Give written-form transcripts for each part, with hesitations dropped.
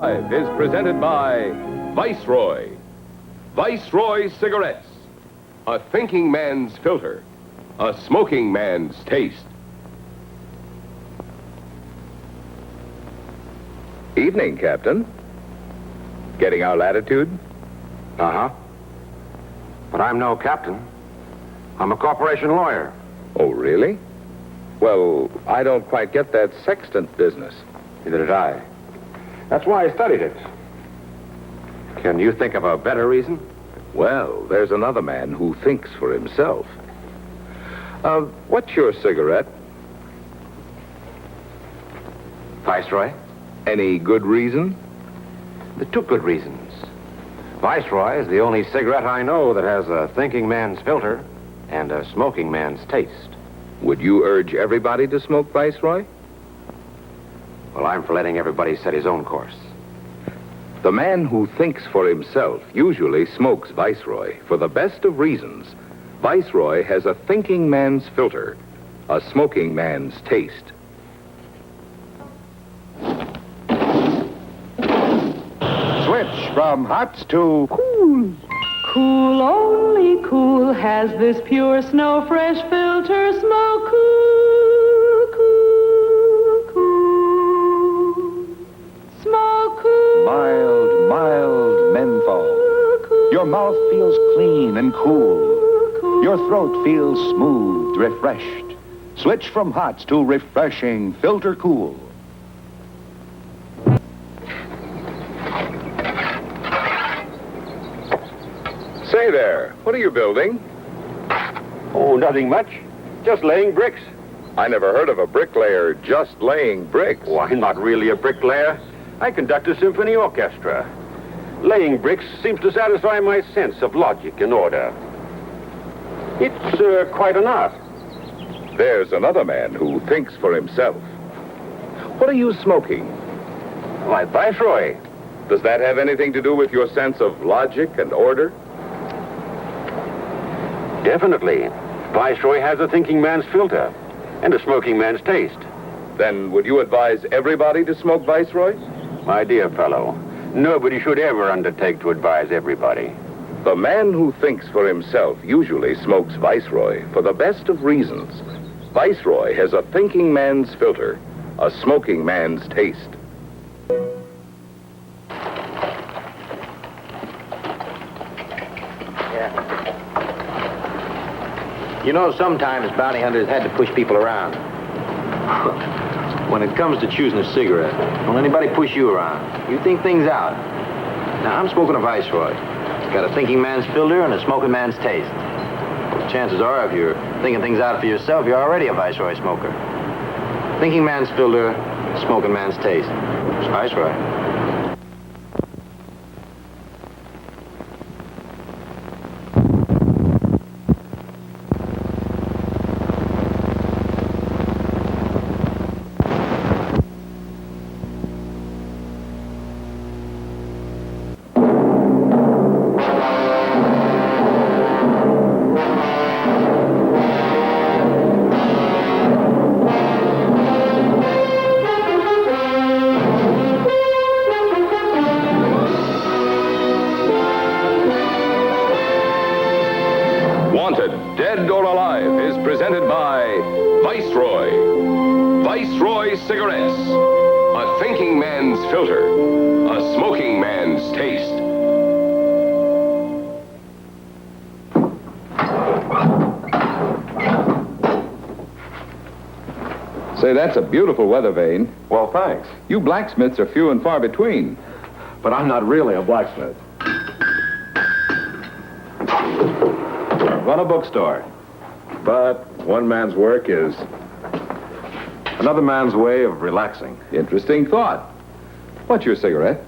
Live is presented by Viceroy. Viceroy cigarettes. A thinking man's filter. A smoking man's taste. Evening, Captain. Getting our latitude? Uh-huh. But I'm no captain. I'm a corporation lawyer. Oh, really? Well, I don't quite get that sextant business. Neither did I. That's why I studied it. Can you think of a better reason? Well, there's another man who thinks for himself. What's your cigarette? Viceroy? Any good reason? The two good reasons. Viceroy is the only cigarette I know that has a thinking man's filter and a smoking man's taste. Would you urge everybody to smoke Viceroy? Well, I'm for letting everybody set his own course. The man who thinks for himself usually smokes Viceroy for the best of reasons. Viceroy has a thinking man's filter, a smoking man's taste. Switch from hot to cool. Cool, only cool has this pure snow fresh filter. Smoke cool, cool, cool. Smoke cool. Mild, mild menthol. Cool, Your mouth feels clean and cool. cool. Your throat feels smooth, refreshed. Switch from hot to refreshing filter cool. Say there, what are you building? Oh, nothing much. Just laying bricks. I never heard of a bricklayer just laying bricks. Oh, I'm not really a bricklayer. I conduct a symphony orchestra. Laying bricks seems to satisfy my sense of logic and order. It's quite an art. There's another man who thinks for himself. What are you smoking? Why, Viceroy. Does that have anything to do with your sense of logic and order? Definitely. Viceroy has a thinking man's filter and a smoking man's taste. Then would you advise everybody to smoke Viceroy? My dear fellow, nobody should ever undertake to advise everybody. The man who thinks for himself usually smokes Viceroy for the best of reasons. Viceroy has a thinking man's filter, a smoking man's taste. You know, sometimes bounty hunters had to push people around. When it comes to choosing a cigarette, don't anybody push you around. You think things out. Now, I'm smoking a Viceroy. It's got a thinking man's filter and a smoking man's taste. Well, chances are, if you're thinking things out for yourself, you're already a Viceroy smoker. Thinking man's filter, smoking man's taste. It's Viceroy. Wanted, Dead or Alive is presented by Viceroy. Viceroy cigarettes. A thinking man's filter. A smoking man's taste. Say, that's a beautiful weather vane. Well, thanks. You blacksmiths are few and far between. But I'm not really a blacksmith. Run a bookstore. But one man's work is another man's way of relaxing. Interesting thought. What's your cigarette?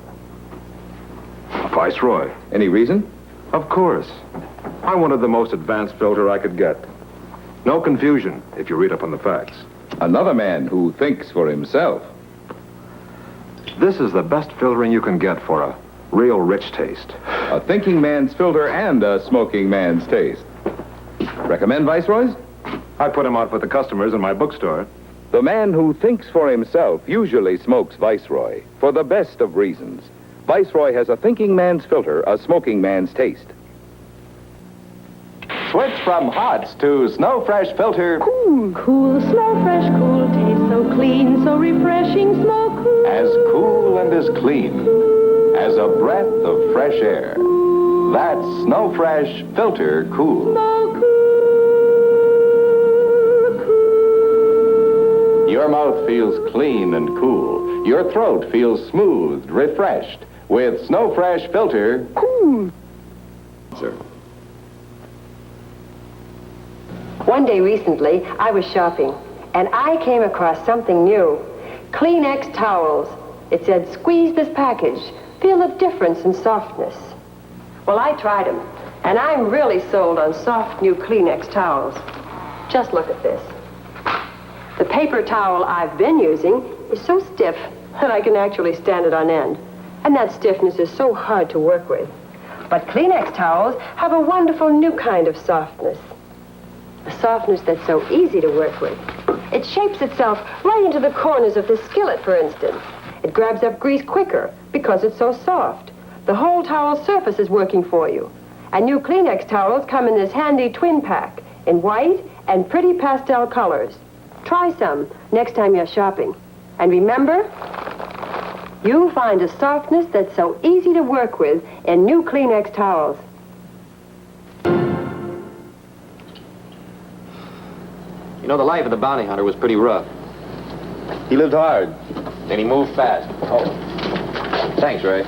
A Viceroy. Any reason? Of course. I wanted the most advanced filter I could get. No confusion if you read up on the facts. Another man who thinks for himself. This is the best filtering you can get for a real rich taste. A thinking man's filter and a smoking man's taste. Recommend Viceroys? I put them out for the customers in my bookstore. The man who thinks for himself usually smokes Viceroy, for the best of reasons. Viceroy has a thinking man's filter, a smoking man's taste. Switch from hots to Snow Fresh Filter. Cool, cool, snow fresh, cool. Tastes so clean, so refreshing, smoke cool. As cool and as clean as a breath of fresh air. That's Snow Fresh Filter Cool. Smoke cool, cool. Your mouth feels clean and cool. Your throat feels smooth, refreshed with Snow Fresh Filter Cool. Sir. One day recently, I was shopping, and I came across something new. Kleenex towels. It said, squeeze this package. Feel the difference in softness. Well, I tried them, and I'm really sold on soft new Kleenex towels. Just look at this. The paper towel I've been using is so stiff that I can actually stand it on end. And that stiffness is so hard to work with. But Kleenex towels have a wonderful new kind of softness. A softness that's so easy to work with. It shapes itself right into the corners of the skillet, for instance. It grabs up grease quicker because it's so soft. The whole towel surface is working for you. And new Kleenex towels come in this handy twin pack in white and pretty pastel colors. Try some next time you're shopping. And remember, you'll find a softness that's so easy to work with in new Kleenex towels. You know, the life of the bounty hunter was pretty rough. He lived hard. And he moved fast. Oh, thanks, Ray.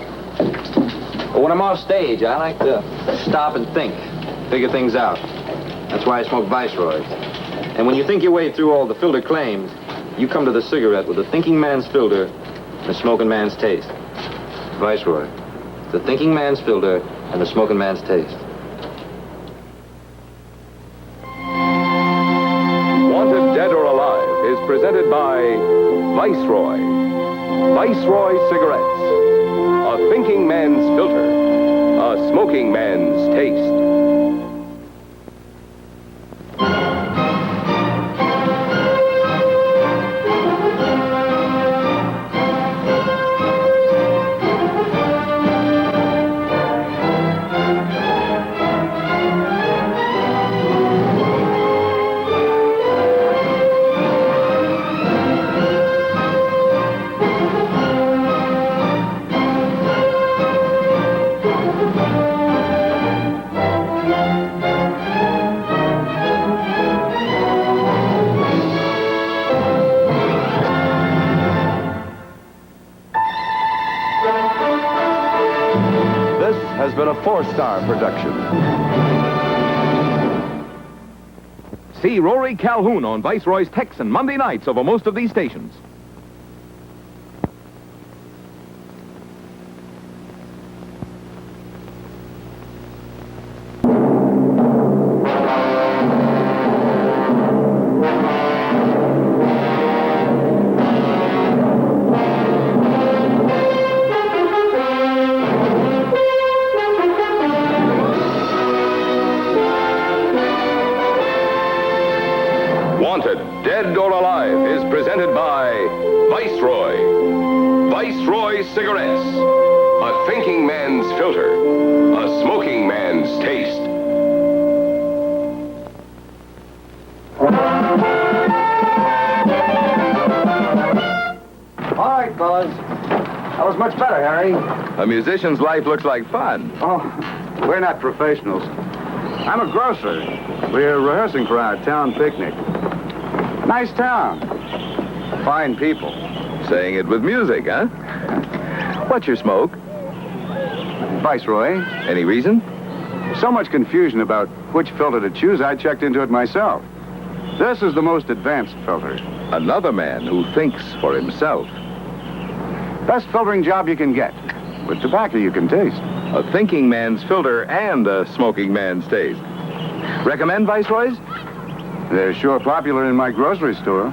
But when I'm off stage, I like to stop and think, figure things out. That's why I smoke Viceroys. And when you think your way through all the filter claims, you come to the cigarette with a thinking man's filter and a smoking man's taste. Viceroy. The thinking man's filter and the smoking man's taste. Wanted Dead or Alive is presented by Viceroy. Viceroy cigarettes. A thinking man's filter. A smoking man's taste. Has been a 4-star production. See Rory Calhoun on Viceroy's Texan Monday nights over most of these stations. Wanted, Dead or Alive is presented by Viceroy. Viceroy cigarettes. A thinking man's filter. A smoking man's taste. All right, fellas. That was much better, Harry. A musician's life looks like fun. Oh, we're not professionals. I'm a grocer. We're rehearsing for our town picnic. Nice town. Fine people. Saying it with music, huh? What's your smoke? Viceroy. Any reason? So much confusion about which filter to choose, I checked into it myself. This is the most advanced filter. Another man who thinks for himself. Best filtering job you can get. With tobacco you can taste. A thinking man's filter and a smoking man's taste. Recommend Viceroys? They're sure popular in my grocery store.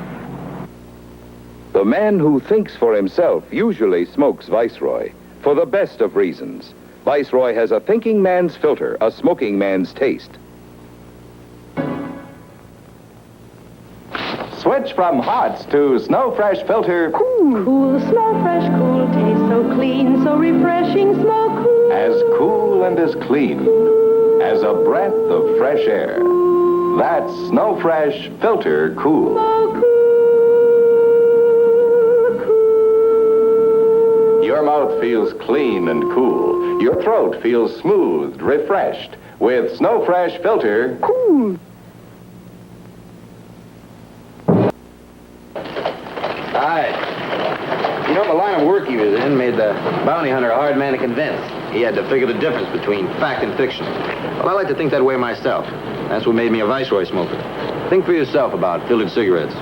The man who thinks for himself usually smokes Viceroy, for the best of reasons. Viceroy has a thinking man's filter, a smoking man's taste. Switch Switch from hots to Snow Fresh Filter. Cool, Snow Fresh Cool, tastes so clean, so refreshing, Snow Cool. As cool and as clean as a breath of fresh air. That's Snow Fresh Filter Cool. Your mouth feels clean and cool. Your throat feels smoothed, refreshed with Snow Fresh Filter Cool. Hi. You know, the line of work he was in made the bounty hunter a hard man to convince. He had to figure the difference between fact and fiction. Well, I like to think that way myself. That's what made me a Viceroy smoker. Think for yourself about filtered cigarettes.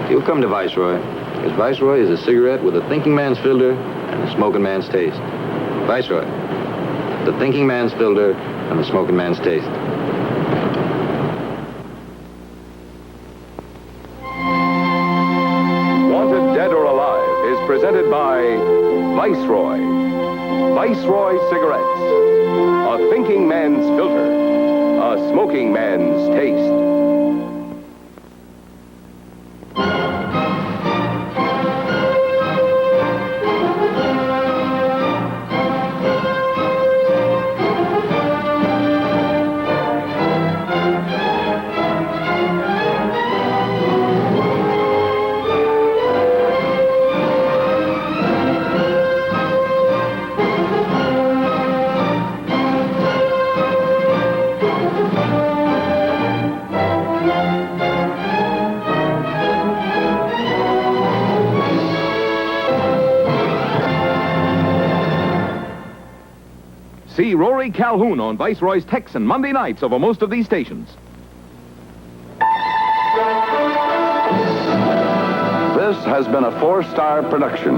You'll come to Viceroy, because Viceroy is a cigarette with a thinking man's filter and a smoking man's taste. Viceroy, the thinking man's filter and the smoking man's taste. Wanted Dead or Alive is presented by Viceroy. Viceroy cigarettes. A thinking man's filter. A smoking man's taste. See Rory Calhoun on Viceroy's Texan Monday nights over most of these stations. This has been a 4-star production.